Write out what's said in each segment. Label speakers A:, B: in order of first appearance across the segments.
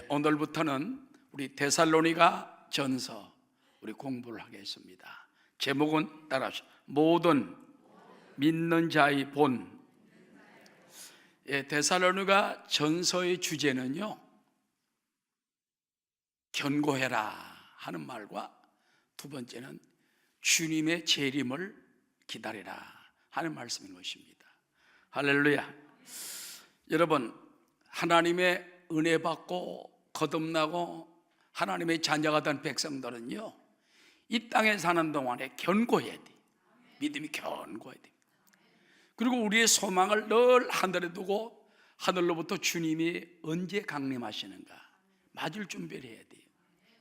A: 오늘부터는 우리 데살로니가 전서 우리 공부를 하겠습니다. 제목은 따라하시죠. 모든 믿는 자의 본. 데살로니가 전서의 주제는요, 견고해라 하는 말과 두 번째는 주님의 재림을 기다리라 하는 말씀인 것입니다. 할렐루야. 여러분, 하나님의 은혜 받고 거듭나고 하나님의 자녀가 된 백성들은요, 이 땅에 사는 동안에 견고해야 돼. 믿음이 견고해야 돼. 그리고 우리의 소망을 늘 하늘에 두고 하늘로부터 주님이 언제 강림하시는가 맞을 준비를 해야 돼요.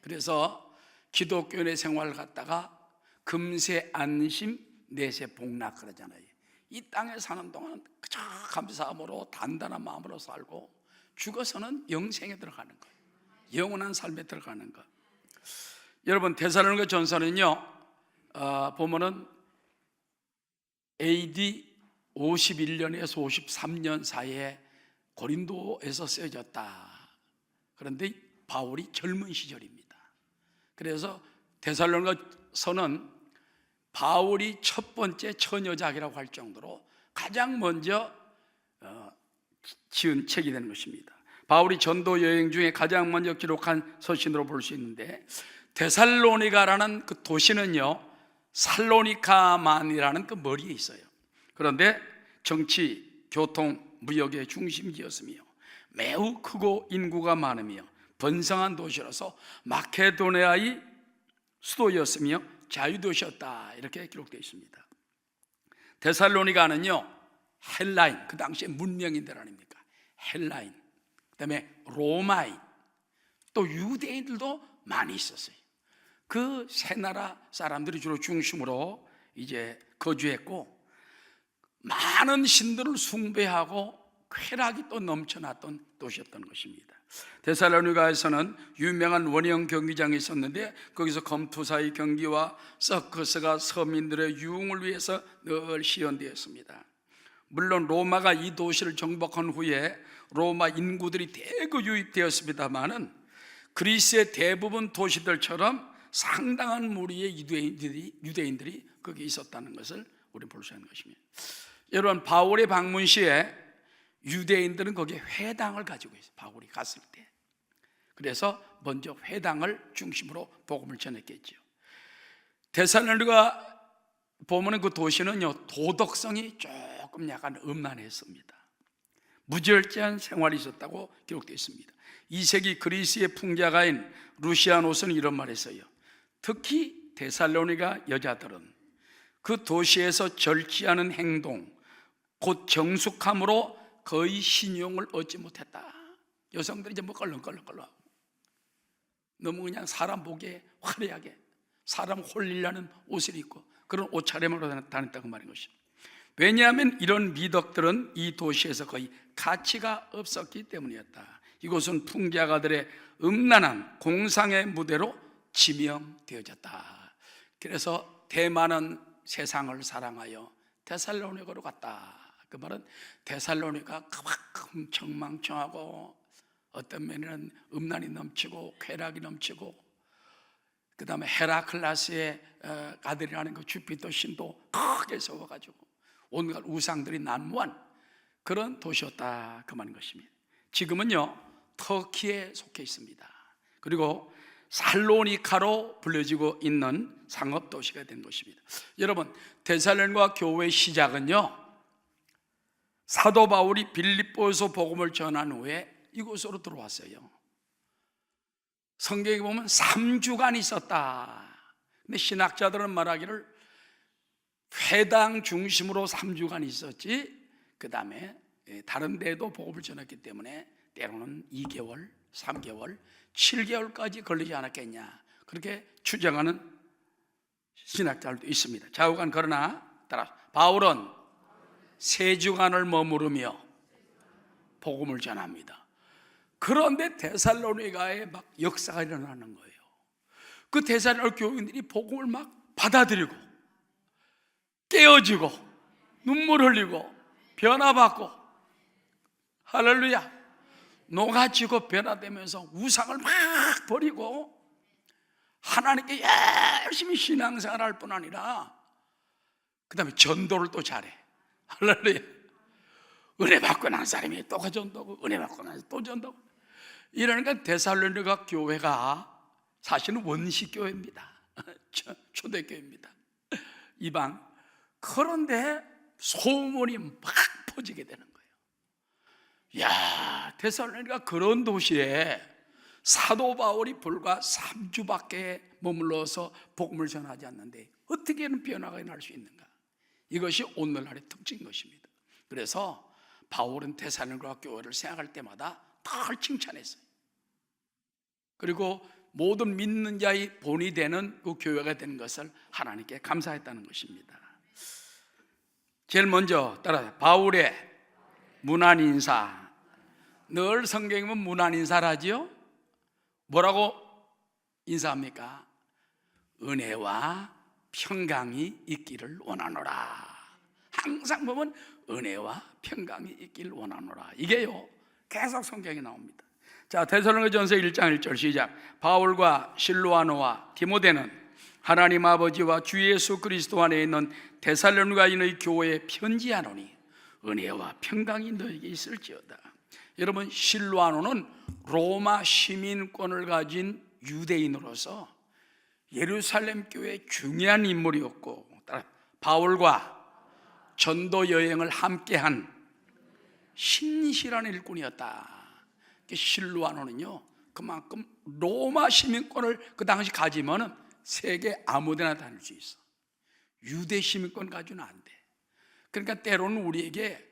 A: 그래서 기독교인의 생활을 갖다가 금세 안심 내세 복락 그러잖아요. 이 땅에 사는 동안 그저 감사함으로 단단한 마음으로 살고 죽어서는 영생에 들어가는 거예요. 영원한 삶에 들어가는 거. 여러분, 데살로니가 전서는요, 보면은 AD 51년에서 53년 사이에 고린도에서 쓰여졌다. 그런데 바울이 젊은 시절입니다. 그래서 데살로니가서는 바울이 첫 번째 처녀작이라고 할 정도로 가장 먼저 지은 책이 되는 것입니다. 바울이 전도 여행 중에 가장 먼저 기록한 서신으로 볼 수 있는데, 데살로니가라는 그 도시는요, 살로니카만이라는 그 머리에 있어요. 그런데 정치, 교통, 무역의 중심지였으며 매우 크고 인구가 많으며 번성한 도시로서 마케도니아의 수도였으며 자유도시였다, 이렇게 기록되어 있습니다. 데살로니가는요, 헬라인, 그 당시에 문명인들 아닙니까? 헬라인, 그 다음에 로마인, 또 유대인들도 많이 있었어요. 그 세 나라 사람들이 주로 중심으로 이제 거주했고, 많은 신들을 숭배하고 쾌락이 또 넘쳐났던 도시였던 것입니다. 데살로니가에서는 유명한 원형 경기장이 있었는데, 거기서 검투사의 경기와 서커스가 서민들의 유흥을 위해서 늘 시연되었습니다. 물론 로마가 이 도시를 정복한 후에 로마 인구들이 대거 유입되었습니다마는 그리스의 대부분 도시들처럼 상당한 무리의 유대인들이 거기 있었다는 것을 우리 볼 수 있는 것입니다. 여러분, 바울의 방문 시에 유대인들은 거기에 회당을 가지고 있어요. 바울이 갔을 때. 그래서 먼저 회당을 중심으로 복음을 전했겠죠. 데살로니가 보면은 그 도시는요, 도덕성이 조금 약간 음란했습니다. 무절제한 생활이 있었다고 기록되어 있습니다. 2세기 그리스의 풍자가인 루시아노스는 이런 말을 했어요. 특히 데살로니가 여자들은 그 도시에서 절제하는 행동, 곧 정숙함으로 거의 신용을 얻지 못했다. 여성들이 이제 뭐 껄렁껄렁하고 너무 그냥 사람 보기에 화려하게 사람 홀리려는 옷을 입고 그런 옷차림으로 다녔다고 말인 것입니다. 왜냐하면 이런 미덕들은 이 도시에서 거의 가치가 없었기 때문이었다. 이곳은 풍자가들의 음란한 공상의 무대로 지명되어졌다. 그래서 대만은 세상을 사랑하여 데살로니가로 갔다. 그 말은 데살로니가 그만큼 청망청하고 어떤 면에는 음란이 넘치고 쾌락이 넘치고, 그 다음에 헤라클라스의 아들이라는 그 주피터 신도 크게 세워가지고 온갖 우상들이 난무한 그런 도시였다, 그 말인 것입니다. 지금은요, 터키에 속해 있습니다. 그리고 살로니카로 불려지고 있는 상업도시가 된 것입니다. 여러분, 데살로니가 교회의 시작은요, 사도 바울이 빌립보에서 복음을 전한 후에 이곳으로 들어왔어요. 성경에 보면 3주간 있었다. 근데 신학자들은 말하기를 회당 중심으로 3주간 있었지, 그 다음에 다른 데도 복음을 전했기 때문에 때로는 2개월, 3개월, 7개월까지 걸리지 않았겠냐, 그렇게 추정하는 신학자들도 있습니다. 좌우간 그러나 따라 바울은 3주간을 머무르며 복음을 전합니다. 그런데 데살로니가에 막 역사가 일어나는 거예요. 그 데살로니가 교인들이 복음을 막 받아들이고 깨어지고 눈물 흘리고 변화받고, 할렐루야, 녹아지고 변화되면서 우상을 막 버리고 하나님께 열심히 신앙생활할 뿐 아니라 그 다음에 전도를 또 잘해. 할렐루야. 은혜 받고 난 사람이 또 전도하고 은혜 받고 나서 또 전도하고 이러니까 데살로니가 교회가 사실은 원시 교회입니다. 초대교회입니다. 이방. 그런데 소문이 막 퍼지게 되는 거예요. 야, 데살로니가 그런 도시에 사도 바울이 불과 3주밖에 머물러서 복음을 전하지 않는데 어떻게는 변화가 날 수 있는가? 이것이 오늘날의 특징인 것입니다. 그래서 바울은 데살로니가 교회를 생각할 때마다 늘 칭찬했어요. 그리고 모든 믿는 자의 본이 되는 그 교회가 되는 것을 하나님께 감사했다는 것입니다. 제일 먼저 따라 바울의 문안 인사. 늘 성경에 보면 문안 인사를 하지요. 뭐라고 인사합니까? 은혜와 평강이 있기를 원하노라. 항상 보면 은혜와 평강이 있기를 원하노라. 이게요 계속 성경에 나옵니다. 자, 데살로니가전서 1장 1절 시작. 바울과 실로아노와 디모데는 하나님 아버지와 주 예수 그리스도 안에 있는 데살로니가인의 교회에 편지하노니 은혜와 평강이 너에게 있을지어다. 여러분, 실로아노는 로마 시민권을 가진 유대인으로서 예루살렘 교회의 중요한 인물이었고 바울과 전도 여행을 함께한 신실한 일꾼이었다. 실로아노는요 그만큼 로마 시민권을 그 당시 가지면은 세계 아무데나 다닐 수 있어. 유대 시민권 가지고는 안 돼. 그러니까 때로는 우리에게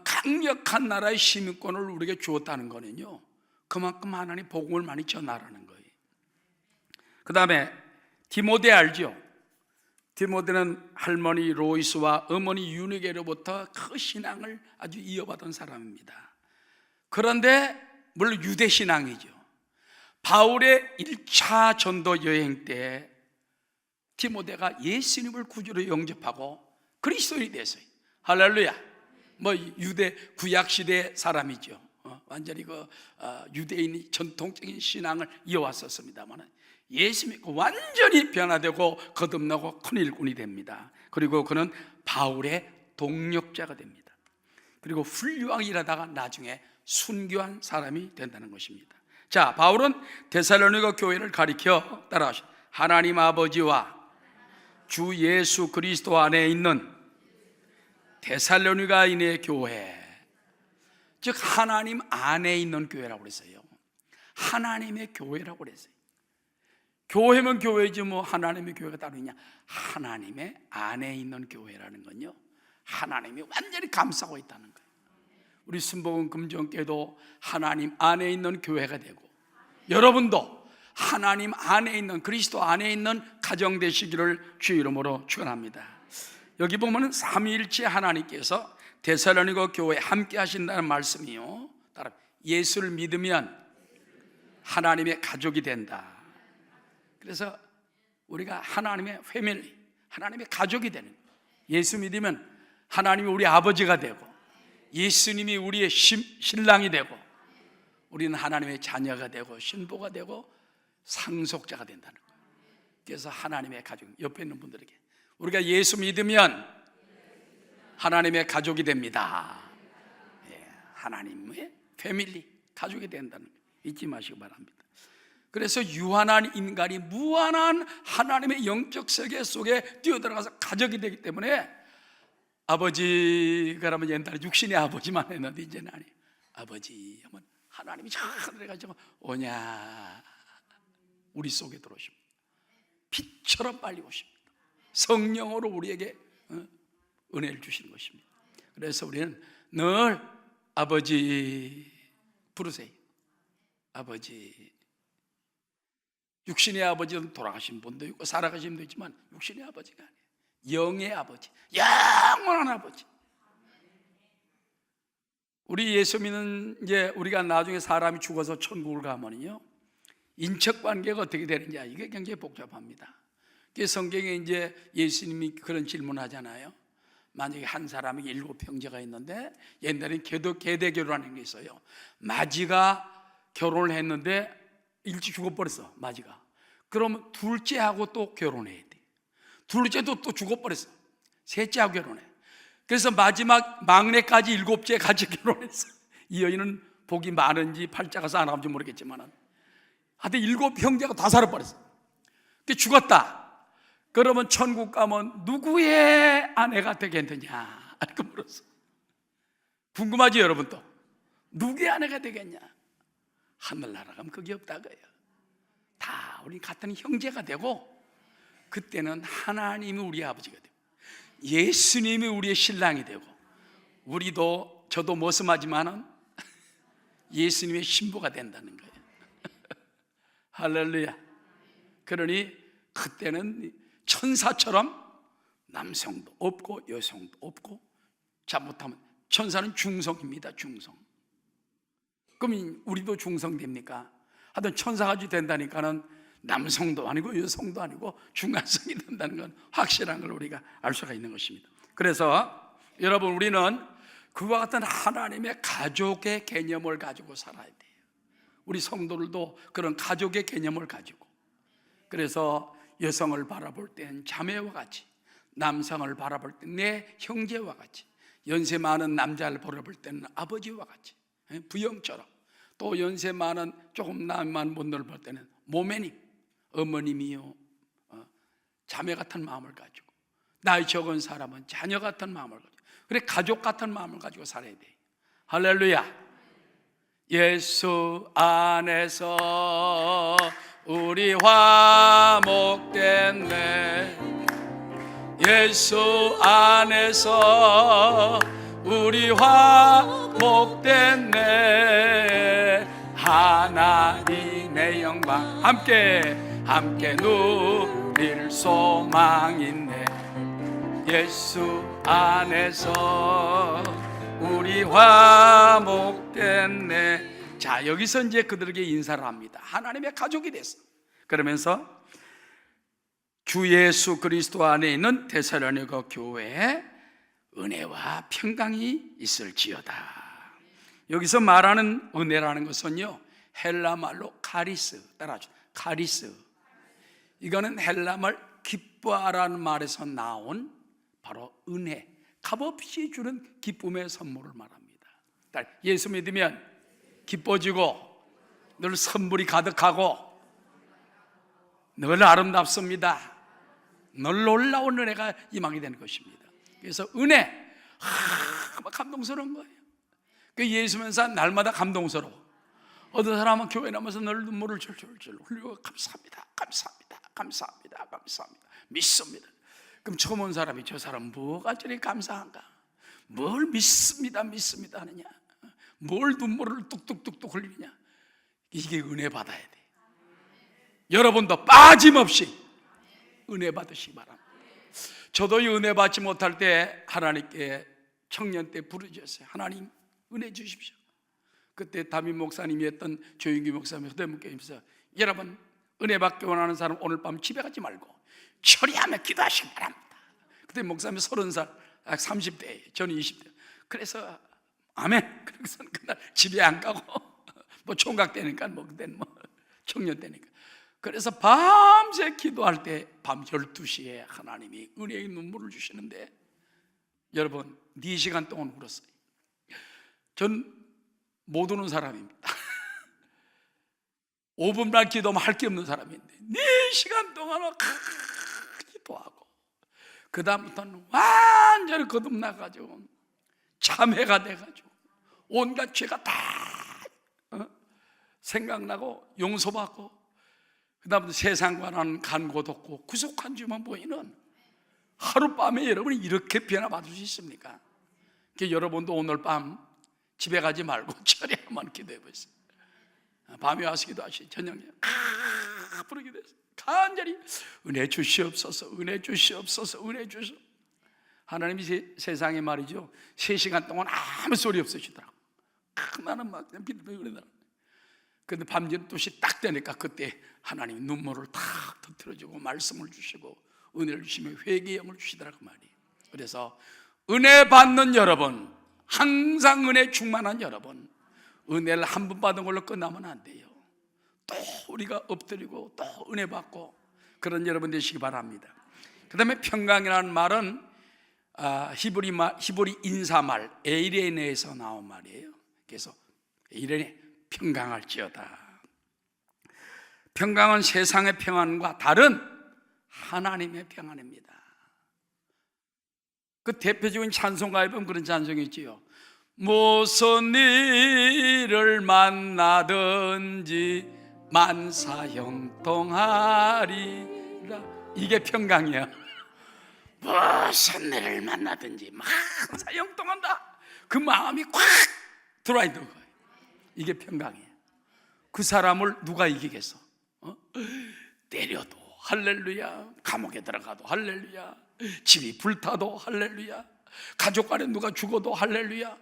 A: 강력한 나라의 시민권을 우리에게 주었다는 거는요 그만큼 하나님 복음을 많이 전하라는 거예요. 그 다음에 디모데 알죠? 디모데는 할머니 로이스와 어머니 유니게로부터 그 신앙을 아주 이어받은 사람입니다. 그런데 물론 유대 신앙이죠. 바울의 1차 전도 여행 때 디모데가 예수님을 구주로 영접하고 그리스도인이 됐어요. 할렐루야. 뭐 유대 구약 시대 사람이죠. 완전히 유대인이 전통적인 신앙을 이어왔었습니다만 예수 믿고 완전히 변화되고 거듭나고 큰 일꾼이 됩니다. 그리고 그는 바울의 동력자가 됩니다. 그리고 훌륭하게 일하다가 나중에 순교한 사람이 된다는 것입니다. 자, 바울은 데살로니가 교회를 가리켜 따라하시오. 하나님 아버지와 주 예수 그리스도 안에 있는 데살로니가인의 교회, 즉 하나님 안에 있는 교회라고 그랬어요. 하나님의 교회라고 그랬어요. 교회면 교회지 뭐 하나님의 교회가 따로 있냐? 하나님의 안에 있는 교회라는 건요 하나님이 완전히 감싸고 있다는 거예요. 우리 순복음 금정교회도 하나님 안에 있는 교회가 되고 여러분도 하나님 안에 있는 그리스도 안에 있는 가정 되시기를 주 이름으로 축원합니다. 여기 보면은 삼위일체 하나님께서 데살로니가 교회에 함께 하신다는 말씀이요 따라 예수를 믿으면 하나님의 가족이 된다. 그래서 우리가 하나님의 패밀리, 하나님의 가족이 되는 거예요. 예수 믿으면 하나님이 우리 아버지가 되고 예수님이 우리의 신랑이 되고 우리는 하나님의 자녀가 되고 신부가 되고 상속자가 된다는 거예요. 그래서 하나님의 가족, 옆에 있는 분들에게 우리가 예수 믿으면 하나님의 가족이 됩니다. 하나님의 패밀리, 가족이 된다는 거 잊지 마시기 바랍니다. 그래서 유한한 인간이 무한한 하나님의 영적 세계 속에 뛰어들어가서 가족이 되기 때문에 아버지가 라면 옛날에 육신의 아버지만 했는데 이제는 아니에요. 아버지 하면 하나님이 저 하늘에 가지고 오냐 우리 속에 들어오십니다. 빛처럼 빨리 오십니다. 성령으로 우리에게 은혜를 주시는 것입니다. 그래서 우리는 늘 아버지 부르세요. 아버지. 육신의 아버지는 돌아가신 분도 있고 살아가신 분도 있지만 육신의 아버지가 아니에요. 영의 아버지, 영원한 아버지. 우리 예수 믿는 이제 우리가 나중에 사람이 죽어서 천국을 가면요 인척 관계가 어떻게 되느냐 이게 굉장히 복잡합니다. 성경에 이제 예수님이 그런 질문하잖아요. 만약에 한 사람에게 7 형제가 있는데, 옛날엔 계대 결혼하는 게 있어요. 마지가 결혼을 했는데 일찍 죽어버렸어, 마지가. 그러면 둘째하고 또 결혼해야 돼. 둘째도 또 죽어버렸어. 셋째하고 결혼해. 그래서 마지막 막내까지 7째 같이 결혼했어. 이 여인은 복이 많은지 팔자가 싸나는지 모르겠지만 하여튼 7 형제가 다 살아버렸어. 죽었다. 그러면 천국 가면 누구의 아내가 되겠느냐 이렇게 물었어. 궁금하죠 여러분? 또 누구의 아내가 되겠냐? 하늘나라 가면 그게 없다고요. 다 우리 같은 형제가 되고, 그때는 하나님이 우리 아버지가 되고 예수님이 우리의 신랑이 되고, 우리도 저도 머슴하지만은 예수님의 신부가 된다는 거예요. 할렐루야. 그러니 그때는 천사처럼 남성도 없고 여성도 없고, 잘못하면 천사는 중성입니다. 중성. 그럼 우리도 중성 됩니까? 하여튼 천사가 된다니까는 남성도 아니고 여성도 아니고 중간성이 된다는 건 확실한 걸 우리가 알 수가 있는 것입니다. 그래서 여러분, 우리는 그와 같은 하나님의 가족의 개념을 가지고 살아야 돼요. 우리 성도들도 그런 가족의 개념을 가지고, 그래서 여성을 바라볼 땐 자매와 같이, 남성을 바라볼 땐 내 형제와 같이, 연세 많은 남자를 바라볼 때는 아버지와 같이, 부형처럼, 또 연세 많은 조금 나이만 분들을 볼 때는 모매님, 어머님이요, 자매 같은 마음을 가지고, 나이 적은 사람은 자녀 같은 마음을 가지고, 그래 가족 같은 마음을 가지고 살아야 돼. 할렐루야. 예수 안에서 우리 화목됐네. 예수 안에서 우리 화목됐네. 하나님의 영광 함께 누릴 소망 있네. 예수 안에서 우리 화목됐네. 자, 여기서 이제 그들에게 인사를 합니다. 하나님의 가족이 됐어. 그러면서 주 예수 그리스도 안에 있는 데살로니가 교회에 은혜와 평강이 있을지어다. 여기서 말하는 은혜라는 것은요, 헬라 말로 카리스, 따라하죠. 카리스. 이거는 헬라 말 기뻐하라는 말에서 나온 바로 은혜, 값없이 주는 기쁨의 선물을 말합니다. 예수 믿으면 기뻐지고 늘 선물이 가득하고 늘 아름답습니다. 늘 놀라운 은혜가 임하게 되는 것입니다. 그래서 은혜, 감동스러운 거예요. 그 예수 믿는 사람 날마다 감동스러워. 어떤 사람은 교회 나면서 늘 눈물을 절절절 흘리고 감사합니다, 감사합니다, 감사합니다, 감사합니다, 믿습니다. 그럼 처음 온 사람이 저 사람 뭐가 저리 감사한가? 뭘 믿습니다, 믿습니다 하느냐? 뭘 눈물을 뚝뚝뚝뚝 흘리느냐? 이게 은혜 받아야 돼. 여러분도 빠짐없이 은혜 받으시기 바랍니다. 저도 이 은혜 받지 못할 때 하나님께 청년 때 부르짖었어요. 하나님 은혜 주십시오. 그때 담임 목사님이 했던 조윤기 목사님 흐대문교회에서, 여러분 은혜 받기 원하는 사람 오늘 밤 집에 가지 말고 처리하며 기도하시기 바랍니다. 그때 목사님이 30살, 30대예요. 저는 20대. 그래서 아멘. 그래서 그날 집에 안 가고 뭐 총각 때니까 뭐 그때는 뭐 청년 때니까. 그래서 밤새 기도할 때 밤 12시에 하나님이 은혜의 눈물을 주시는데, 여러분 4시간 동안 울었어요. 전 못 우는 사람입니다. 5분만 기도하면 할 게 없는 사람인데 4시간 동안 기도하고 그 다음부터는 완전히 거듭나가지고 참회가 돼가지고 온갖 죄가 다 생각나고 용서받고, 그 다음부터 세상과 나는 간고도 없고 구속한 주만 보이는 하룻밤에 여러분이 이렇게 변화받을 수 있습니까? 그러니까 여러분도 오늘 밤 집에 가지 말고 처리하면 기도해 보세요. 밤에 와서 기도하시, 저녁에 부르게 됐어요. 간절히 은혜 주시옵소서, 은혜 주시옵소서, 은혜 주시옵소서. 하나님이 세상에 말이죠 3시간 동안 아무 소리 없으시더라고. 나는 막 비틀비틀. 근데 밤 12시 딱 되니까 그때 하나님이 눈물을 탁 터뜨려주고 말씀을 주시고 은혜를 주시며 회개의 영을 주시더라고 말이에요. 그래서 은혜 받는 여러분, 항상 은혜 충만한 여러분, 은혜를 한 번 받은 걸로 끝나면 안 돼요. 또 우리가 엎드리고 또 은혜 받고 그런 여러분 되시기 바랍니다. 그 다음에 평강이라는 말은 히브리 인사말 에이레네에서 나온 말이에요. 그래서 에이레네, 평강할지어다. 평강은 세상의 평안과 다른 하나님의 평안입니다. 그 대표적인 찬송가에 보면 그런 찬송이 있지요. 무슨 일을 만나든지 만사형통하리라. 이게 평강이야. 무슨 일을 만나든지 만사형통한다. 그 마음이 꽉 들어와 있는 거예요. 이게 평강이에요. 그 사람을 누가 이기겠어? 때려도 할렐루야, 감옥에 들어가도 할렐루야, 집이 불타도 할렐루야, 가족 간에 누가 죽어도 할렐루야,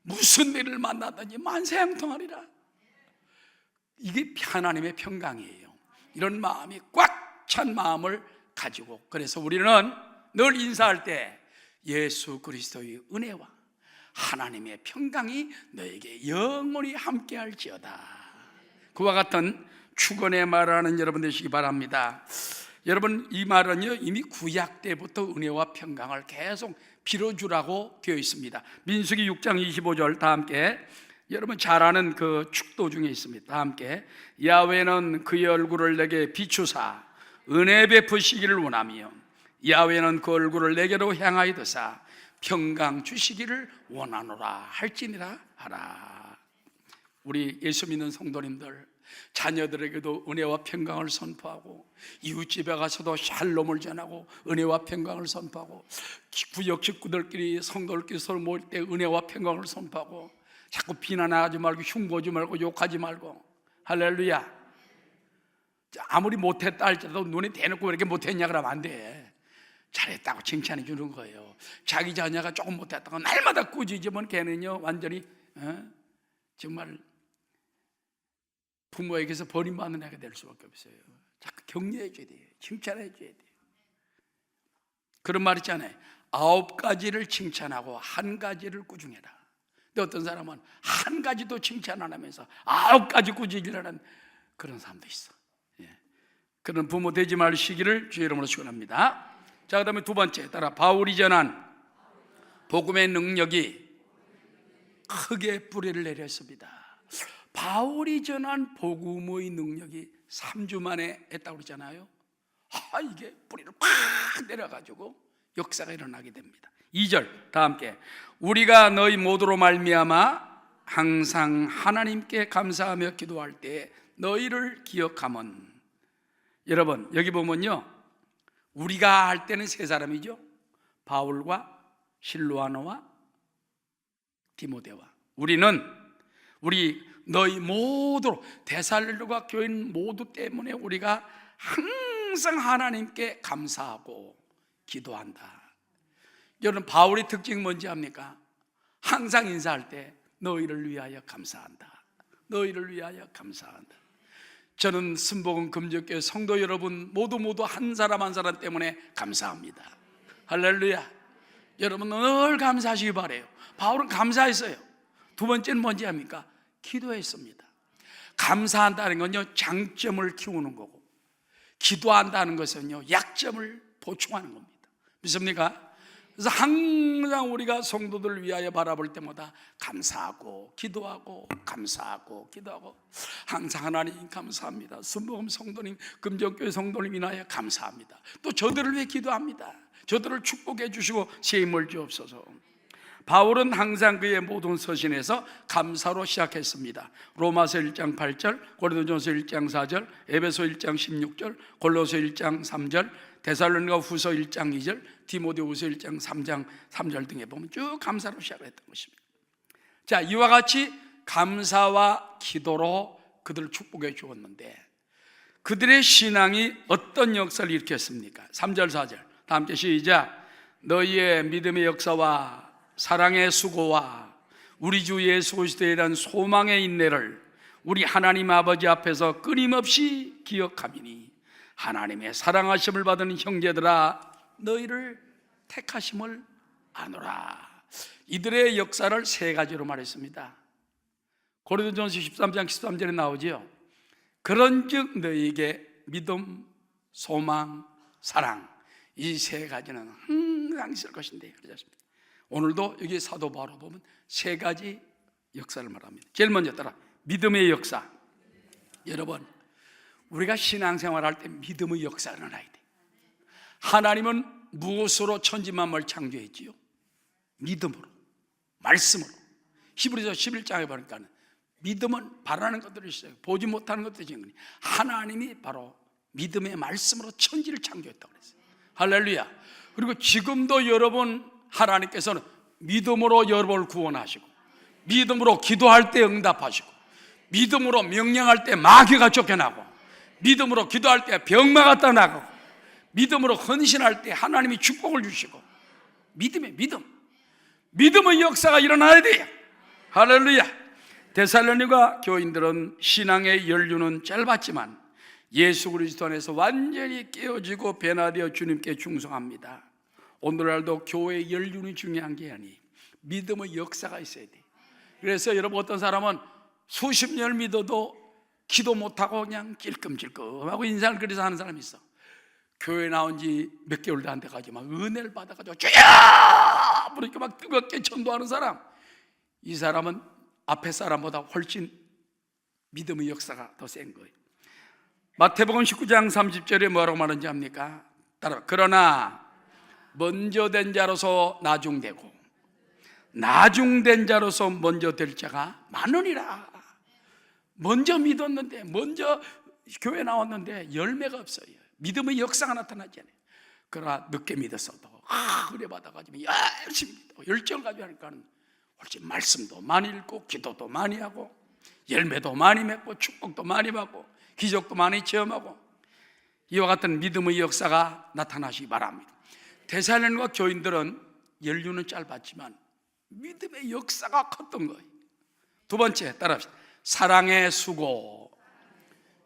A: 무슨 일을 만나든지 만사형통하리라. 이게 하나님의 평강이에요. 이런 마음이 꽉 찬 마음을 가지고, 그래서 우리는 늘 인사할 때 예수 그리스도의 은혜와 하나님의 평강이 너에게 영원히 함께할지어다. 그와 같은 축원의 말하는 여러분 되시기 바랍니다. 여러분, 이 말은요 이미 구약 때부터 은혜와 평강을 계속 빌어주라고 되어 있습니다. 민수기 6장 25절 다 함께, 여러분 잘 아는 그 축도 중에 있습니다. 다 함께. 야훼는 그의 얼굴을 내게 비추사 은혜 베푸시기를 원하며 야훼는 그 얼굴을 내게로 향하여드사 평강 주시기를 원하노라 할지니라 하라. 우리 예수 믿는 성도님들, 자녀들에게도 은혜와 평강을 선포하고, 이웃집에 가서도 샬롬을 전하고 은혜와 평강을 선포하고, 구역 식구들끼리 성도들끼리 서로 모일 때 은혜와 평강을 선포하고, 자꾸 비난하지 말고 흉보지 말고 욕하지 말고, 할렐루야. 아무리 못했다 할지라도 눈에 대놓고 왜 이렇게 못했냐 그러면 안 돼. 잘했다고 칭찬해 주는 거예요. 자기 자녀가 조금 못했다고 날마다 꾸짖으면 걔는요 완전히 정말 부모에게서 버림받는 애가 될 수밖에 없어요. 자꾸 격려해 줘야 돼요. 칭찬해 줘야 돼요. 그런 말 있잖아요. 9가지를 칭찬하고 1가지를 꾸중해라. 근데 어떤 사람은 1가지도 칭찬 안 하면서 9가지 꾸짖으려는 그런 사람도 있어. 그런 부모 되지 마시기를 주의 이름으로 축원합니다. 자, 그 다음에 두 번째, 따라 바울이 전한 복음의 능력이 크게 뿌리를 내렸습니다. 바울이 전한 복음의 능력이 3주 만에 했다고 그러잖아요. 이게 뿌리를 팍 내려가지고 역사가 일어나게 됩니다. 2절 다 함께. 우리가 너희 모두로 말미암아 항상 하나님께 감사하며 기도할 때 너희를 기억하면. 여러분, 여기 보면요 우리가 할 때는 세 사람이죠. 바울과 실로아노와 디모데와. 우리 너희 모두로, 데살로니가 교인 모두 때문에 우리가 항상 하나님께 감사하고 기도한다. 여러분, 바울의 특징이 뭔지 압니까? 항상 인사할 때 너희를 위하여 감사한다. 너희를 위하여 감사한다. 저는 순복음 금적교회 성도 여러분 모두 한 사람 한 사람 때문에 감사합니다. 할렐루야. 여러분 늘 감사하시기 바라요. 바울은 감사했어요. 두 번째는 뭔지 압니까? 기도했습니다. 감사한다는 건요 장점을 키우는 거고, 기도한다는 것은요 약점을 보충하는 겁니다. 믿습니까? 그래서 항상 우리가 성도들을 위하여 바라볼 때마다 감사하고 기도하고 감사하고 기도하고, 항상 하나님 감사합니다. 순복음 성도님, 금정교회 성도님 인하여 감사합니다. 또 저들을 위해 기도합니다. 저들을 축복해 주시고 새 힘을 주옵소서. 바울은 항상 그의 모든 서신에서 감사로 시작했습니다. 로마서 1장 8절, 고린도전서 1장 4절, 에베소 1장 16절, 골로새 1장 3절, 데살로니가 후서 1장 2절, 디모데후서 1장 3장 3절 등에 보면 쭉 감사로 시작을 했던 것입니다. 자, 이와 같이 감사와 기도로 그들을 축복해 주었는데, 그들의 신앙이 어떤 역사를 일으켰습니까? 3절 4절 다 함께 시작. 너희의 믿음의 역사와 사랑의 수고와 우리 주 예수 그리스도에 대한 소망의 인내를 우리 하나님 아버지 앞에서 끊임없이 기억하미니 하나님의 사랑하심을 받은 형제들아, 너희를 택하심을 아노라. 이들의 역사를 세 가지로 말했습니다. 고린도전서 13장 13절에 나오지요. 그런즉 너희에게 믿음, 소망, 사랑, 이 세 가지는 항상 있을 것인데 그러셨습니다. 오늘도 여기 사도 바울을 보면 세 가지 역사를 말합니다. 제일 먼저 따라 믿음의 역사. 여러분, 우리가 신앙생활할 때 믿음의 역사가 일어나야 돼. 하나님은 무엇으로 천지만물을 창조했지요? 믿음으로, 말씀으로. 히브리서 11장에 보니까 믿음은 바라는 것들이 있어요. 보지 못하는 것들이 있는 거니 하나님이 바로 믿음의 말씀으로 천지를 창조했다고 그랬어요. 할렐루야. 그리고 지금도 여러분 하나님께서는 믿음으로 여러분을 구원하시고, 믿음으로 기도할 때 응답하시고, 믿음으로 명령할 때 마귀가 쫓겨나고, 믿음으로 기도할 때 병마가 떠나가고, 믿음으로 헌신할 때 하나님이 축복을 주시고, 믿음의 역사가 일어나야 돼요. 할렐루야. 데살로니가 교인들은 신앙의 연륜은 짧았지만 예수 그리스도 안에서 완전히 깨어지고 변화되어 주님께 충성합니다. 오늘날도 교회의 연륜이 중요한 게 아니, 믿음의 역사가 있어야 돼. 그래서 여러분, 어떤 사람은 수십 년을 믿어도 기도 못하고 그냥 찔끔찔끔하고 인상을 그려서 하는 사람이 있어. 교회 나온 지 몇 개월도 안 돼가지고 막 은혜를 받아가지고 주야! 그러니까 막 뜨겁게 전도하는 사람, 이 사람은 앞에 사람보다 훨씬 믿음의 역사가 더 센 거예요. 마태복음 19장 30절에 뭐라고 말하는지 압니까? 따라, 그러나 먼저 된 자로서 나중되고 나중된 자로서 먼저 될 자가 많으리라. 먼저 믿었는데, 먼저 교회 나왔는데 열매가 없어요. 믿음의 역사가 나타나지 않아요. 그러나 늦게 믿었어도 은혜 받아가지고 열심히 믿고 열정을 가지고 하니까 훨씬 말씀도 많이 읽고 기도도 많이 하고 열매도 많이 맺고 축복도 많이 받고 기적도 많이 체험하고, 이와 같은 믿음의 역사가 나타나시기 바랍니다. 데살로니가 교인들은 연륜은 짧았지만 믿음의 역사가 컸던 거예요. 두 번째, 따라합시다. 사랑의 수고.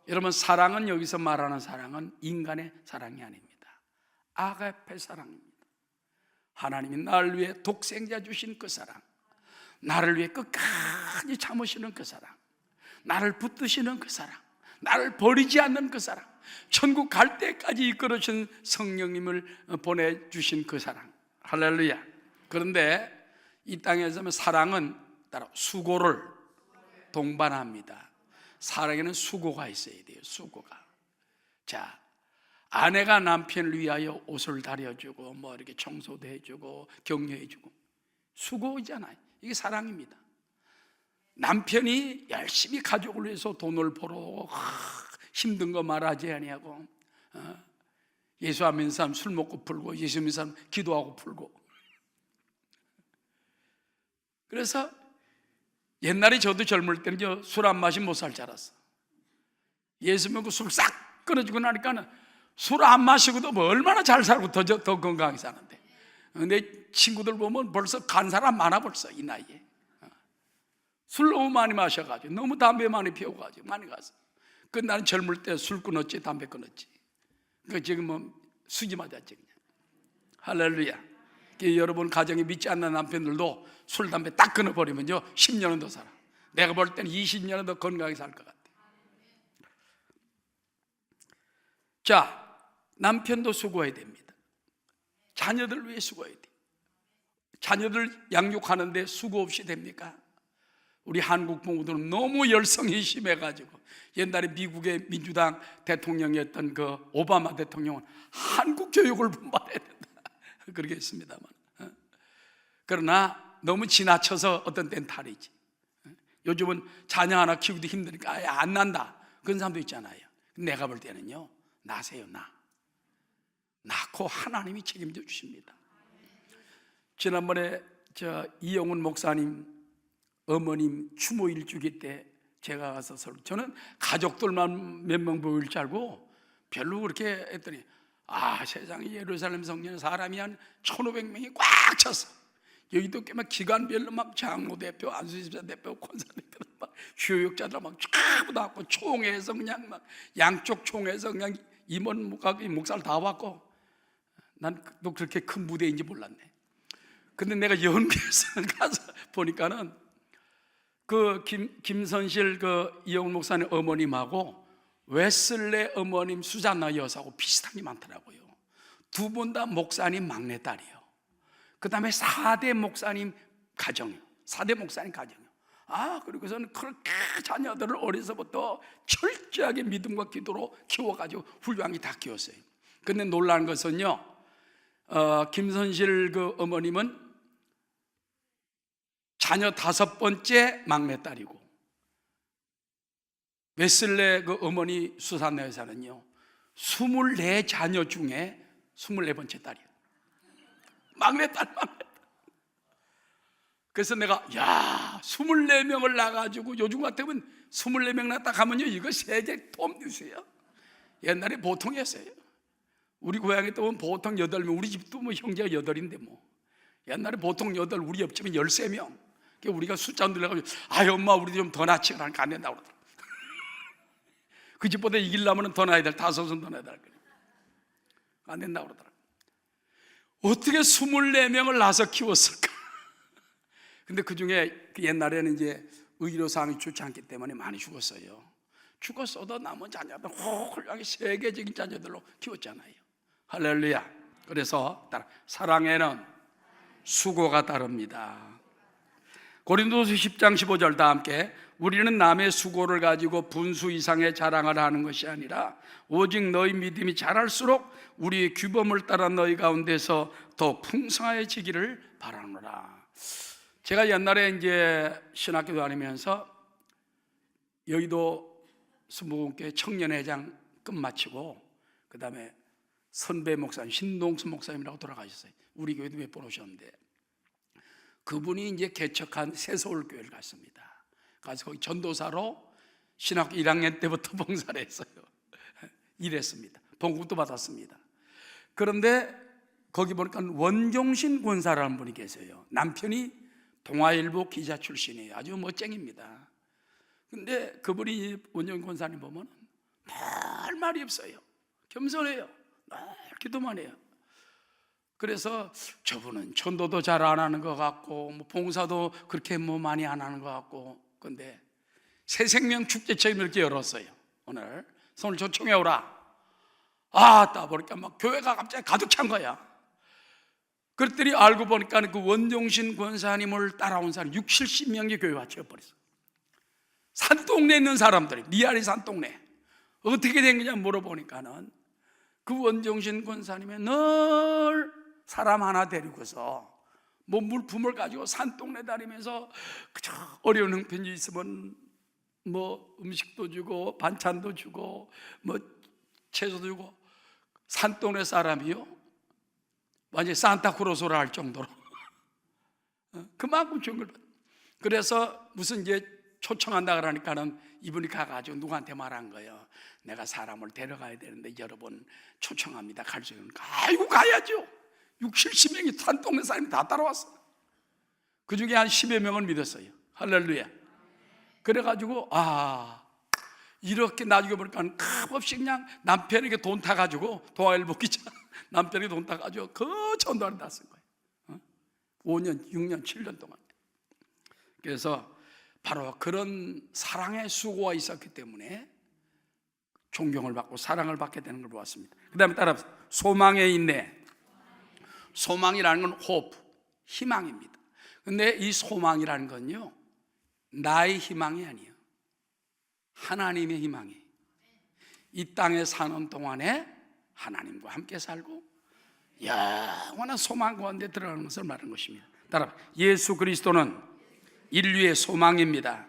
A: 여러분, 사랑은 여기서 말하는 사랑은 인간의 사랑이 아닙니다. 아가페 사랑입니다. 하나님이 나를 위해 독생자 주신 그 사랑, 나를 위해 끝까지 참으시는 그 사랑, 나를 붙드시는 그 사랑, 나를 버리지 않는 그 사랑, 천국 갈 때까지 이끌어주신 성령님을 보내주신 그 사랑. 할렐루야. 그런데 이 땅에서는 사랑은 따로 수고를 동반합니다. 사랑에는 수고가 있어야 돼요. 수고가. 자, 아내가 남편을 위하여 옷을 다려주고 뭐 이렇게 청소도 해주고 격려해주고, 수고이잖아요. 이게 사랑입니다. 남편이 열심히 가족을 위해서 돈을 벌어 힘든 거 말하지 아니하고, 예수 안 믿는 사람 술 먹고 풀고, 예수 믿는 사람 기도하고 풀고. 그래서 옛날에 저도 젊을 때는 술 안 마시면 못 살 줄 알았어. 예수 믿고 술 싹 끊어주고 나니까 술 안 마시고도 뭐 얼마나 잘 살고 더 건강하게 사는데, 내 친구들 보면 벌써 간 사람 많아. 벌써 이 나이에 술 너무 많이 마셔가지고, 너무 담배 많이 피워가지고 많이 가서, 나는 젊을 때 술 끊었지, 담배 끊었지. 그러니까 지금 뭐 수지 맞았지 그냥. 할렐루야. 여러분 가정에 믿지 않는 남편들도 술, 담배 딱 끊어버리면요 10년은 더 살아. 내가 볼 때는 20년은 더 건강하게 살 것 같아. 자, 남편도 수고해야 됩니다. 자녀들 위해 수고해야 돼. 자녀들 양육하는데 수고 없이 됩니까? 우리 한국 부모들은 너무 열성이 심해가지고, 옛날에 미국의 민주당 대통령이었던 그 오바마 대통령은 한국 교육을 분발해야 된다 그렇게 했습니다만, 그러나 너무 지나쳐서 어떤 때는 탈이지. 요즘은 자녀 하나 키우기도 힘드니까 아예 안 난다 그런 사람도 있잖아요. 내가 볼 때는요, 나세요. 낳고 하나님이 책임져 주십니다. 지난번에 이영훈 목사님 어머님 추모 일주기 때 제가 가서 저는 가족들만 몇 명 보일 줄 알고 별로 그렇게 했더니, 세상에 예루살렘 성전에 사람이 한 1,500명이 꽉 찼어. 여기도 막 기관별로 막 장로 대표, 안수집사 대표, 권사 대표, 막 교육자들 막 쫙 나왔고, 총회에서 그냥 막 양쪽 총회에서 그냥 임원 목사를 다 왔고, 난 또 그렇게 큰 무대인지 몰랐네. 근데 내가 연구해서 가서 보니까는 그 김선실 그 이영훈 목사님 어머님하고 웨슬레 어머님 수잔나 여사하고 비슷한 게 많더라고요. 두 분 다 목사님 막내딸이에요. 그 다음에 4대 목사님 가정이요. 4대 목사님 가정이요. 그리고서는 그렇게 자녀들을 어려서부터 철저하게 믿음과 기도로 키워가지고 훌륭하게 다 키웠어요. 근데 놀라운 것은요, 김선실 그 어머님은 자녀 5번째 막내딸이고, 웨슬레 그 어머니 수산나 여사는요 24자녀 중에 24번째 딸이에요. 막내딸. 그래서 내가 24명을 낳아가지고 요즘 같으면 24명 낳다 가면요 이거 세계 톱뉴스예요. 옛날에 보통이었어요. 우리 고향에 또 보통 8명, 우리 집도 뭐 형제가 8인데 뭐 옛날에 보통 8, 우리 옆집은 13명. 우리가 숫자 늘려가지고 엄마 우리 좀 더 낳지 그러니까 안 된다고 그러더라고요. 그 집보다 이기려면 더 낳아야 될, 5은 더 낳아야 될 거예요. 안 된다고 그러더라고요. 어떻게 24명을 낳아서 키웠을까? 근데 그 중에 옛날에는 이제 의료상이 좋지 않기 때문에 많이 죽었어요. 죽었어도 남은 자녀들 훌륭하게 세계적인 자녀들로 키웠잖아요. 할렐루야. 그래서 사랑에는 수고가 따릅니다. 고린도서 10장 15절 다 함께, 우리는 남의 수고를 가지고 분수 이상의 자랑을 하는 것이 아니라 오직 너희 믿음이 자랄수록 우리의 규범을 따라 너희 가운데서 더 풍성해지기를 바라노라. 제가 옛날에 이제 신학교 다니면서 여의도 순복음교회 청년회장 끝마치고 그 다음에 선배 목사님 신동수 목사님이라고 돌아가셨어요. 우리 교회도 몇 번 오셨는데 그분이 이제 개척한 새서울교회를 갔습니다. 가서 거기 전도사로 신학교 1학년 때부터 봉사를 했어요. 일했습니다. 봉급도 받았습니다. 그런데 거기 보니까 원종신 권사라는 분이 계세요. 남편이 동아일보 기자 출신이에요. 아주 멋쟁입니다. 근데 그분이 원종신 권사님 보면 늘 말이 없어요. 겸손해요. 늘 기도만 해요. 그래서 저분은 전도도 잘 안 하는 것 같고 뭐 봉사도 그렇게 뭐 많이 안 하는 것 같고, 근데 새생명 축제처럼 이렇게 열었어요. 오늘 손을 초청해 오라. 딱 보니까 막 교회가 갑자기 가득 찬 거야. 그랬더니 알고 보니까 그 원종신 권사님을 따라온 사람 60, 70명이 교회 와치워버렸어. 산동네에 있는 사람들이, 미아리 산동네 어떻게 된 거냐 물어보니까는 그 원종신 권사님이 늘 사람 하나 데리고서 뭐 물품을 가지고 산동네 다니면서 그저 어려운 형편이 있으면 뭐 음식도 주고 반찬도 주고 뭐 채소도 주고, 산동네 사람이요 완전히 산타크로스라 할 정도로 그만큼 좋은 걸 받아요. 그래서 무슨 이제 초청한다 그러니까는 이분이 가가지고 누구한테 말한 거예요. 내가 사람을 데려가야 되는데 여러분 초청합니다. 갈 수 있는 거. 아이고 가야죠. 60, 70명이 산동네 사람이 다 따라왔어. 그 중에 한 10여 명을 믿었어요. 할렐루야. 그래가지고 이렇게 나중에 보니까 값없이 그냥 남편에게 돈 타가지고 동아일보 기자 남편에게 돈 타가지고 그 전도를 다 쓴 거예요. 5년, 6년, 7년 동안. 그래서 바로 그런 사랑의 수고가 있었기 때문에 존경을 받고 사랑을 받게 되는 걸 보았습니다. 그 다음에 따라서 소망에 있네. 소망이라는 건 hope, 희망입니다. 근데 이 소망이라는 건요 나의 희망이 아니에요. 하나님의 희망이. 이 땅에 사는 동안에 하나님과 함께 살고 영원한 소망 가운데 들어가는 것을 말하는 것입니다. 따라 예수 그리스도는 인류의 소망입니다.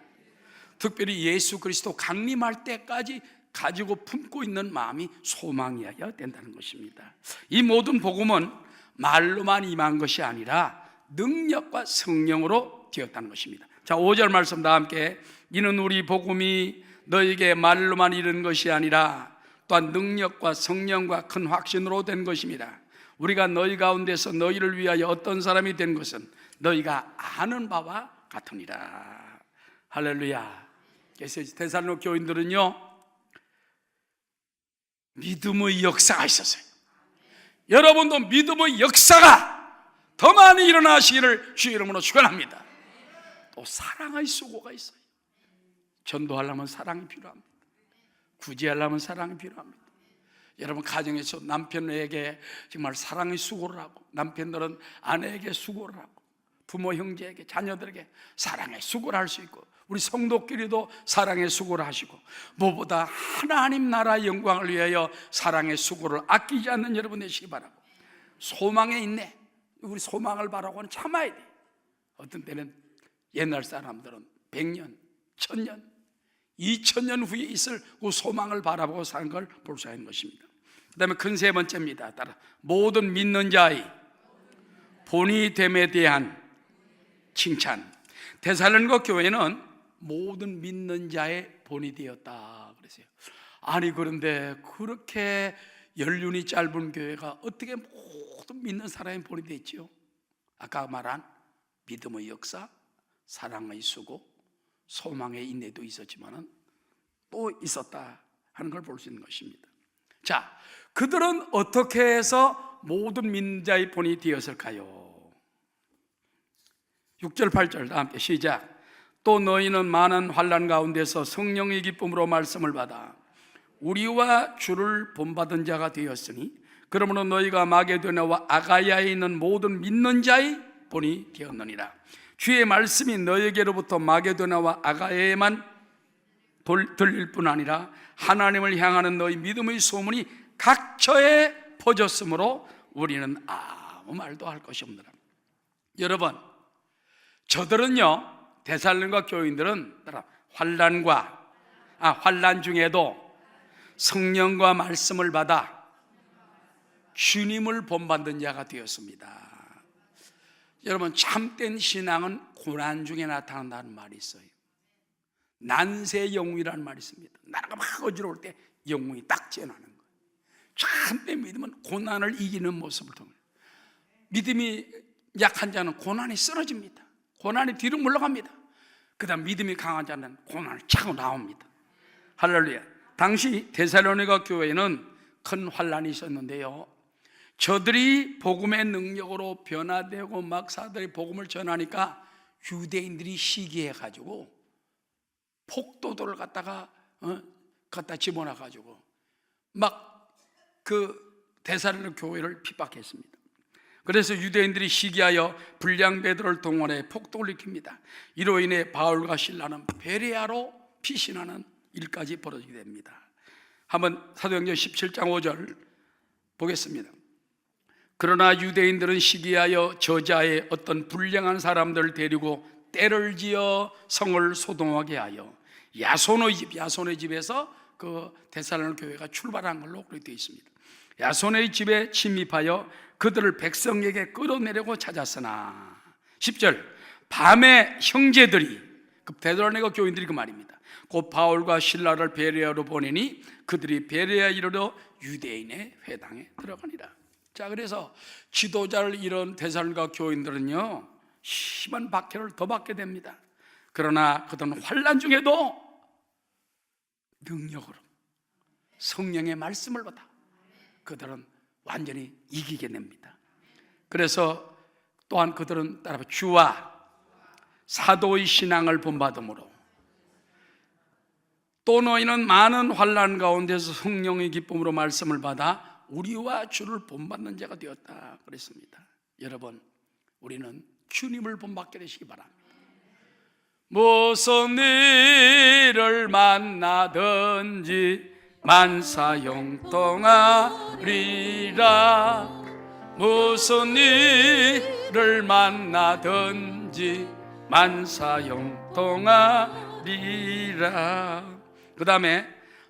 A: 특별히 예수 그리스도 강림할 때까지 가지고 품고 있는 마음이 소망이어야 된다는 것입니다. 이 모든 복음은 말로만 임한 것이 아니라 능력과 성령으로 되었다는 것입니다. 자, 5절 말씀 다 함께, 이는 우리 복음이 너에게 말로만 이른 것이 아니라 또한 능력과 성령과 큰 확신으로 된 것입니다. 우리가 너희 가운데서 너희를 위하여 어떤 사람이 된 것은 너희가 아는 바와 같으니라. 할렐루야. 그래서 데살로니가 교인들은요 믿음의 역사가 있었어요. 여러분도 믿음의 역사가 더 많이 일어나시기를 주의 이름으로 축원합니다. 또 사랑의 수고가 있어요. 전도하려면 사랑이 필요합니다. 구제하려면 사랑이 필요합니다. 여러분 가정에서 남편에게 정말 사랑의 수고를 하고, 남편들은 아내에게 수고를 하고, 부모 형제에게 자녀들에게 사랑의 수고를 할 수 있고, 우리 성도끼리도 사랑의 수고를 하시고, 무엇보다 하나님 나라의 영광을 위하여 사랑의 수고를 아끼지 않는 여러분 되시기 바라고, 소망에 있네. 우리 소망을 바라고는 참아야 돼. 어떤 때는 옛날 사람들은 100년, 1000년, 2000년 후에 있을 그 소망을 바라보고 사는 걸 볼 수 있는 것입니다. 그 다음에 큰 세 번째입니다. 따라 모든 믿는 자의 본이 됨에 대한 칭찬. 데살로니가 교회는 모든 믿는 자의 본이 되었다 그랬어요. 아니 그런데 그렇게 연륜이 짧은 교회가 어떻게 모든 믿는 사람의 본이 됐지요? 아까 말한 믿음의 역사, 사랑의 수고, 소망의 인내도 있었지만은 또 있었다 하는 걸 볼 수 있는 것입니다. 자, 그들은 어떻게 해서 모든 믿는 자의 본이 되었을까요? 6절 8절 다 함께 시작. 또 너희는 많은 환난 가운데서 성령의 기쁨으로 말씀을 받아 우리와 주를 본받은 자가 되었으니 그러므로 너희가 마게도냐와 아가야에 있는 모든 믿는 자의 본이 되었느니라. 주의 말씀이 너희에게로부터 마게도냐와 아가야에만 들릴 뿐 아니라 하나님을 향하는 너희 믿음의 소문이 각처에 퍼졌으므로 우리는 아무 말도 할 것이 없느라. 여러분, 저들은요, 데살로니가 교인들은 환난 중에도 성령과 말씀을 받아 주님을 본받는 자가 되었습니다. 여러분, 참된 신앙은 고난 중에 나타난다는 말이 있어요. 난세 영웅이라는 말이 있습니다. 나라가 막 어지러울 때 영웅이 딱 찌어나는 거예요. 참된 믿음은 고난을 이기는 모습을 통해, 믿음이 약한 자는 고난이 쓰러집니다. 고난이 뒤로 물러갑니다. 그 다음 믿음이 강한 자는 고난을 차고 나옵니다. 할렐루야. 당시 데살로니가 교회에는 큰 환난이 있었는데요, 저들이 복음의 능력으로 변화되고 막 사들이 복음을 전하니까 유대인들이 시기해가지고 폭도들을 갖다 집어넣어가지고 막 그 데살로니가 교회를 핍박했습니다. 그래서 유대인들이 시기하여 불량 베드로를 동원해 폭동을 일으킵니다. 이로 인해 바울과 실라는 베레아로 피신하는 일까지 벌어지게 됩니다. 한번 사도행전 17장 5절 보겠습니다. 그러나 유대인들은 시기하여 저자의 어떤 불량한 사람들을 데리고 떼를 지어 성을 소동하게 하여 야손의 집에서 그 데살로니가 교회가 출발한 걸로 그렇게 되어 있습니다. 야손의 집에 침입하여 그들을 백성에게 끌어내려고 찾았으나 10절 밤에 형제들이, 그 데살로니가 교인들이 그 말입니다, 곧 바울과 실라를 베레아로 보내니 그들이 베레아에 이르러 유대인의 회당에 들어가니라. 자, 그래서 지도자를 잃은 데살로니가 교인들은요 심한 박해를 더 받게 됩니다. 그러나 그들은 환난 중에도 능력으로 성령의 말씀을 받아 그들은 완전히 이기게 됩니다. 그래서 또한 그들은 따라 주와 사도의 신앙을 본받음으로 또 너희는 많은 환난 가운데서 성령의 기쁨으로 말씀을 받아 우리와 주를 본받는 자가 되었다 그랬습니다. 여러분, 우리는 주님을 본받게 되시기 바랍니다. 무슨 일을 만나든지 만사형통하리라. 무슨 일을 만나든지 만사형통하리라. 그 다음에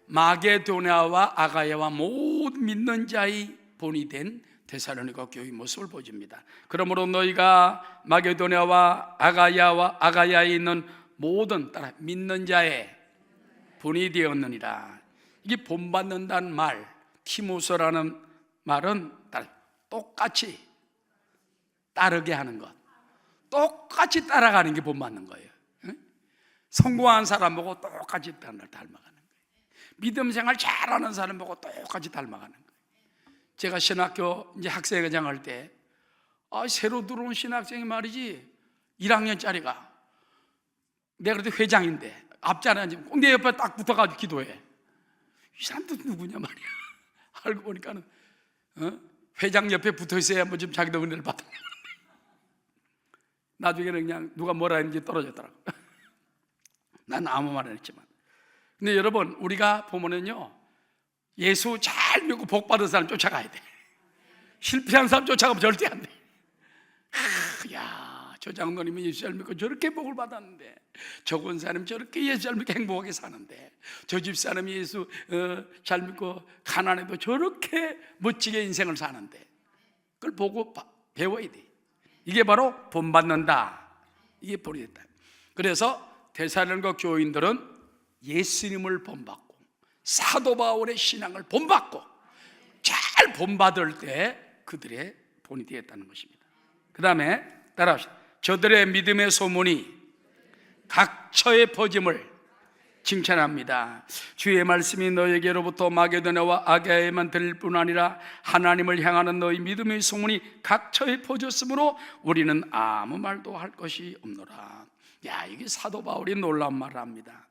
A: 마게도냐와 아가야와 모든 믿는 자의 본이 된 데살로니가 교회의 모습을 보여줍니다. 그러므로 너희가 마게도냐와 아가야에 있는 모든 따라 믿는 자의 본이 되었느니라. 이게 본받는다는 말, 티모서라는 말은 똑같이 따르게 하는 것, 똑같이 따라가는 게 본받는 거예요. 성공한 사람 보고 똑같이 닮아가는 거예요. 믿음 생활 잘하는 사람 보고 똑같이 닮아가는 거예요. 제가 신학교 이제 학생회장 할 때 새로 들어온 신학생이 말이지 1학년짜리가 내가 그래도 회장인데 앞자리에 앉으면 꼭 내 옆에 딱 붙어가지고 기도해. 이 사람도 누구냐 말이야. 알고 보니까는 회장 옆에 붙어 있어야 한번 좀 자기도 은혜를 받아. 나중에는 그냥 누가 뭐라 했는지 떨어졌더라고. 난 아무 말 안 했지만. 근데 여러분, 우리가 보면은요, 예수 잘 믿고 복 받은 사람 쫓아가야 돼. 실패한 사람 쫓아가면 절대 안 돼. 야, 저 장로님은 예수 잘 믿고 저렇게 복을 받았는데, 저 권사님 저렇게 예수 잘 믿고 행복하게 사는데, 저 집사람이 예수 잘 믿고 가난해도 저렇게 멋지게 인생을 사는데, 그걸 보고 배워야 돼. 이게 바로 본받는다. 이게 본이다. 그래서 데살로니가 교인들은 예수님을 본받고 사도 바울의 신앙을 본받고 잘 본받을 때 그들의 본이 되었다는 것입니다. 그 다음에 따라합시다. 저들의 믿음의 소문이 각처에 퍼짐을 칭찬합니다. 주의 말씀이 너에게로부터 마게도냐와 아가야에만 들릴 뿐 아니라 하나님을 향하는 너희 믿음의 소문이 각처에 퍼졌으므로 우리는 아무 말도 할 것이 없노라. 야, 이게 사도 바울이 놀라운 말을 합니다.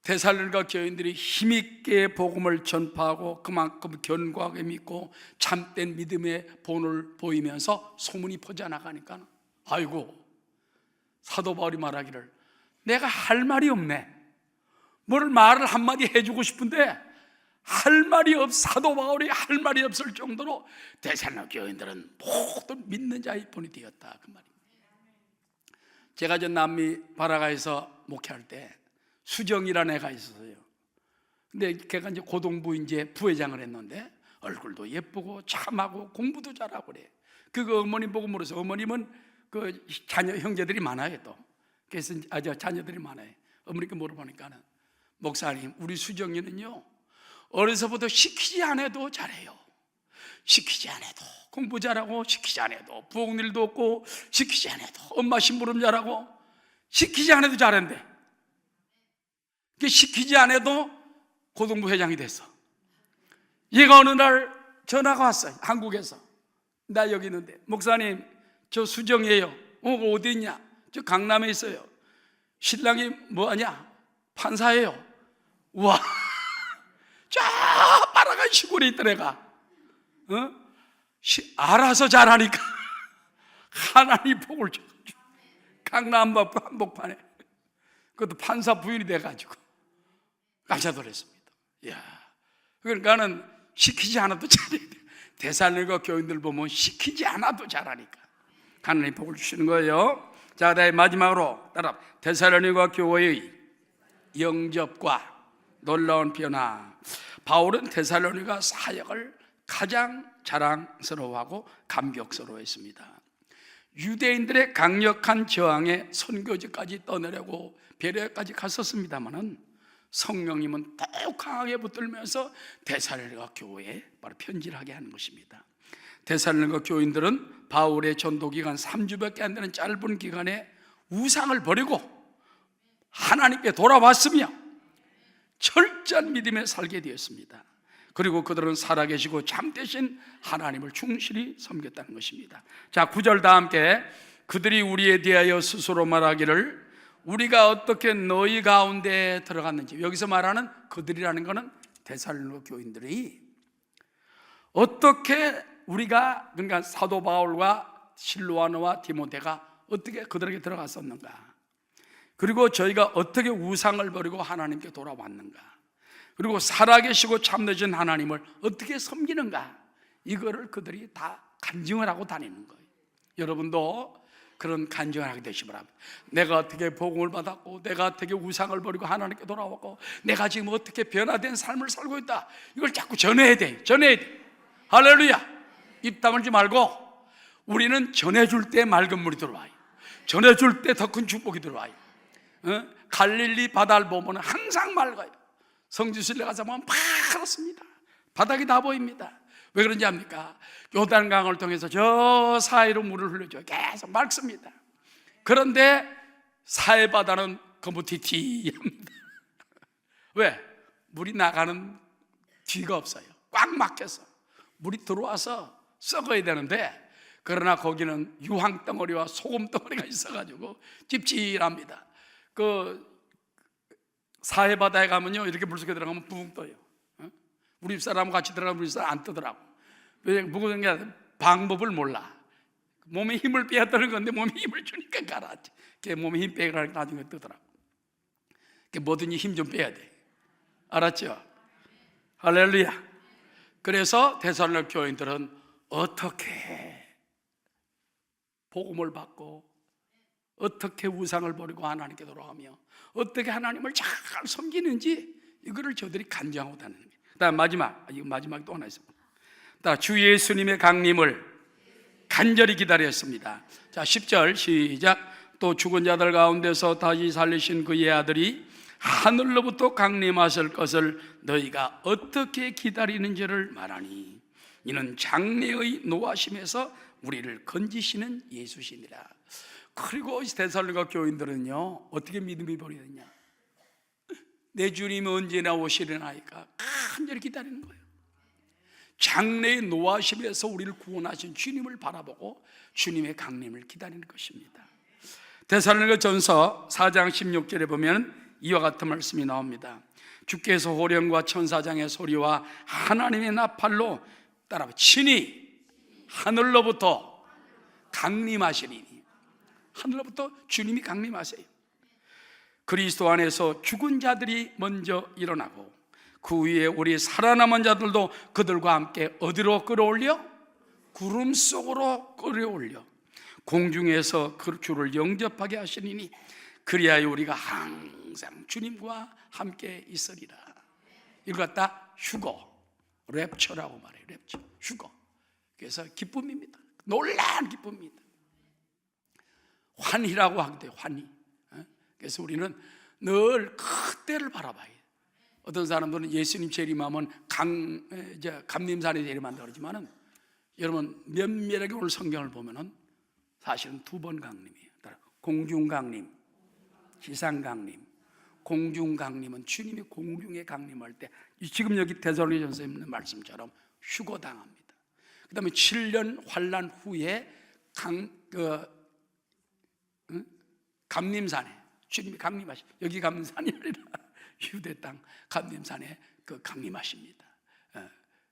A: 데살로니가 교인들이 힘있게 복음을 전파하고 그만큼 견고하게 믿고 참된 믿음의 본을 보이면서 소문이 퍼져나가니까, 아이고, 사도 바울이 말하기를 내가 할 말이 없네. 뭘 말을 한마디 해주고 싶은데 할 말이 사도 바울이 할 말이 없을 정도로 데살로니가 교인들은 모든 믿는 자의 본이 되었다, 그 말입니다. 제가 전 남미 바라가에서 목회할 때 수정이라는 애가 있었어요. 근데 걔가 이제 고등부 이제 부회장을 했는데 얼굴도 예쁘고 참하고 공부도 잘하고 그래. 그거 어머님 보고 물어서, 어머님은 그 자녀 형제들이 많아요 또. 그래서 자녀들이 많아요. 어머니께 물어보니까는, 목사님, 우리 수정이는요 어려서부터 시키지 않아도 잘해요. 시키지 않아도 공부 잘하고, 시키지 않아도 부엌 일도 없고, 시키지 않아도 엄마 심부름 잘하고, 시키지 않아도 잘한대. 시키지 않아도 고등부 회장이 됐어. 얘가 어느 날 전화가 왔어요. 한국에서. 나 여기 있는데, 목사님, 저 수정이에요. 어디 있냐? 저 강남에 있어요. 신랑이 뭐하냐? 판사예요. 우와, 저 바라간 시골에 있던 애가 알아서 잘하니까 하나님 복을 줘. 강남 한복판에, 그것도 판사 부인이 돼가지고 깜짝 놀랐습니다. 이야, 그러니까는 시키지 않아도 잘해야 돼. 데살로니가 교인들 보면 시키지 않아도 잘하니까 하나님 복을 주시는 거예요. 자, 다음에 마지막으로 따라, 데살로니가 교회의 영접과 놀라운 변화. 바울은 데살로니가 사역을 가장 자랑스러워하고 감격스러워했습니다. 유대인들의 강력한 저항에 선교지까지 떠내려고 베레아까지 갔었습니다마는 성령님은 더욱 강하게 붙들면서 데살로니가 교회에 바로 편지를 하게 하는 것입니다. 데살로니가 교인들은 바울의 전도 기간 3주밖에 안 되는 짧은 기간에 우상을 버리고 하나님께 돌아왔으며 철저한 믿음에 살게 되었습니다. 그리고 그들은 살아계시고 참되신 하나님을 충실히 섬겼다는 것입니다. 자, 9절 다 함께, 그들이 우리에 대하여 스스로 말하기를 우리가 어떻게 너희 가운데 들어갔는지. 여기서 말하는 그들이라는 것은 데살로니가 교인들이 어떻게 우리가, 그러니까 사도 바울과 실로아노와 디모데가 어떻게 그들에게 들어갔었는가, 그리고 저희가 어떻게 우상을 버리고 하나님께 돌아왔는가, 그리고 살아계시고 참되신 하나님을 어떻게 섬기는가, 이거를 그들이 다 간증을 하고 다니는 거예요. 여러분도 그런 간증을 하게 되시 바랍니다. 내가 어떻게 복음을 받았고, 내가 어떻게 우상을 버리고 하나님께 돌아왔고, 내가 지금 어떻게 변화된 삶을 살고 있다, 이걸 자꾸 전해야 돼. 전해야 돼. 할렐루야. 입 다물지 말고, 우리는 전해줄 때 맑은 물이 들어와요. 전해줄 때 더 큰 축복이 들어와요. 갈릴리 바다를 보면 항상 맑아요. 성지순례 가서 보면 파랗습니다. 바닥이 다 보입니다. 왜 그런지 압니까? 요단강을 통해서 저 사이로 물을 흘려줘요. 계속 맑습니다. 그런데 사해 바다는 거무튀튀합니다. 왜? 물이 나가는 뒤가 없어요. 꽉 막혀서. 물이 들어와서 썩어야 되는데, 그러나 거기는 유황 덩어리와 소금 덩어리가 있어가지고 찝찝합니다. 그 사해바다에 가면요, 이렇게 물속에 들어가면 붕 떠요. 우리 집사람하고 같이 들어가면 우리 집사람 안 뜨더라고. 왜 무거운 게 아니라 방법을 몰라. 몸에 힘을 빼야 뜨는 건데 몸에 힘을 주니까 가라앉지. 몸에 힘 빼라니까 나중에 뜨더라고. 뭐든지 힘 좀 빼야 돼. 알았죠? 할렐루야. 그래서 데살로니가 교인들은 어떻게 복음을 받고, 어떻게 우상을 버리고 하나님께 돌아가며, 어떻게 하나님을 잘 섬기는지 이거를 저들이 간증하고 다니는 거예요. 그다음 마지막이 또 하나 있습니다. 주 예수님의 강림을 간절히 기다렸습니다. 자, 10절 시작. 또 죽은 자들 가운데서 다시 살리신 그의 아들이 하늘로부터 강림하실 것을 너희가 어떻게 기다리는지를 말하니 이는 장래의 노하심에서 우리를 건지시는 예수시니라. 그리고 데살로니가 교인들은요, 어떻게 믿음이 버리느냐, 내 주님이 언제 오시려나이까 간절히 기다리는 거예요. 장래의 노하심에서 우리를 구원하신 주님을 바라보고 주님의 강림을 기다리는 것입니다. 데살로니가 전서 4장 16절에 보면 이와 같은 말씀이 나옵니다. 주께서 호령과 천사장의 소리와 하나님의 나팔로 따라 친히 하늘로부터 강림하시리니, 하늘로부터 주님이 강림하세요. 그리스도 안에서 죽은 자들이 먼저 일어나고 그 위에 우리 살아남은 자들도 그들과 함께 어디로 끌어올려? 구름 속으로 끌어올려 공중에서 그 주를 영접하게 하시리니 그리하여 우리가 항상 주님과 함께 있으리라. 이걸 갖다 휴거, 랩처라고 말해요. 랩처, 휴거. 그래서 기쁨입니다. 놀라운 기쁨입니다. 환희라고 하기도 해요. 환희. 그래서 우리는 늘 그때를 바라봐야 해요. 어떤 사람들은 예수님 재림하면 감림산에 재림한다 그러지만은, 여러분 면밀하게 오늘 성경을 보면은 사실은 두 번 강림이에요. 공중 강림, 지상 강림. 공중 강림은 주님이 공중에 강림할 때, 지금 여기 데살로니가전서에 있는 말씀처럼 휴거당합니다. 그 다음에 7년 환란 후에 감림산에 주님이 강림하시, 여기 감림산이 아니라 유대 땅 감림산에 강림하십니다.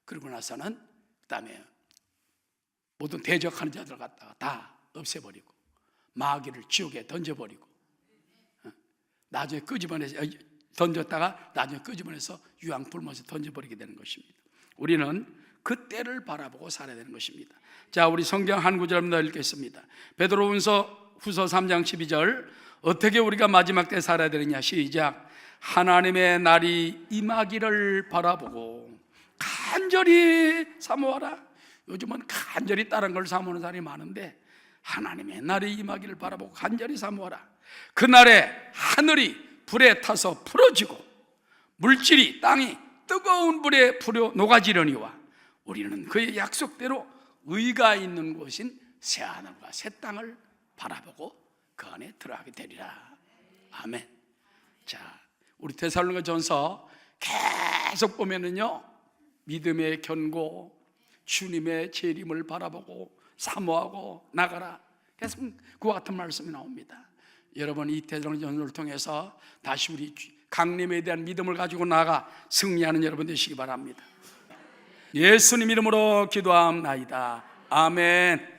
A: 그러고 나서는 그 다음에 모든 대적하는 자들 갖다가 다 없애버리고 마귀를 지옥에 던져버리고, 나중에 끄집어내서 던졌다가 나중에 끄집어내서 유황 불못에 던져버리게 되는 것입니다. 우리는 그때를 바라보고 살아야 되는 것입니다. 자, 우리 성경 한 구절만 읽겠습니다. 베드로후서 3장 12절. 어떻게 우리가 마지막 때 살아야 되느냐, 시작. 하나님의 날이 임하기를 바라보고 간절히 사모하라. 요즘은 간절히 다른 걸 사모하는 사람이 많은데, 하나님의 날이 임하기를 바라보고 간절히 사모하라. 그날에 하늘이 불에 타서 풀어지고 물질이 땅이 뜨거운 불에 불여 녹아지려니와 우리는 그의 약속대로 의가 있는 곳인 새하늘과 새 땅을 바라보고 그 안에 들어가게 되리라. 아멘. 자, 우리 데살로니가전서 계속 보면은요, 믿음의 견고, 주님의 재림을 바라보고 사모하고 나가라. 계속 그와 같은 말씀이 나옵니다. 여러분, 이 데살로니가전서를 통해서 다시 우리 강림에 대한 믿음을 가지고 나가 승리하는 여러분 되시기 바랍니다. 예수님 이름으로 기도합나이다. 아멘.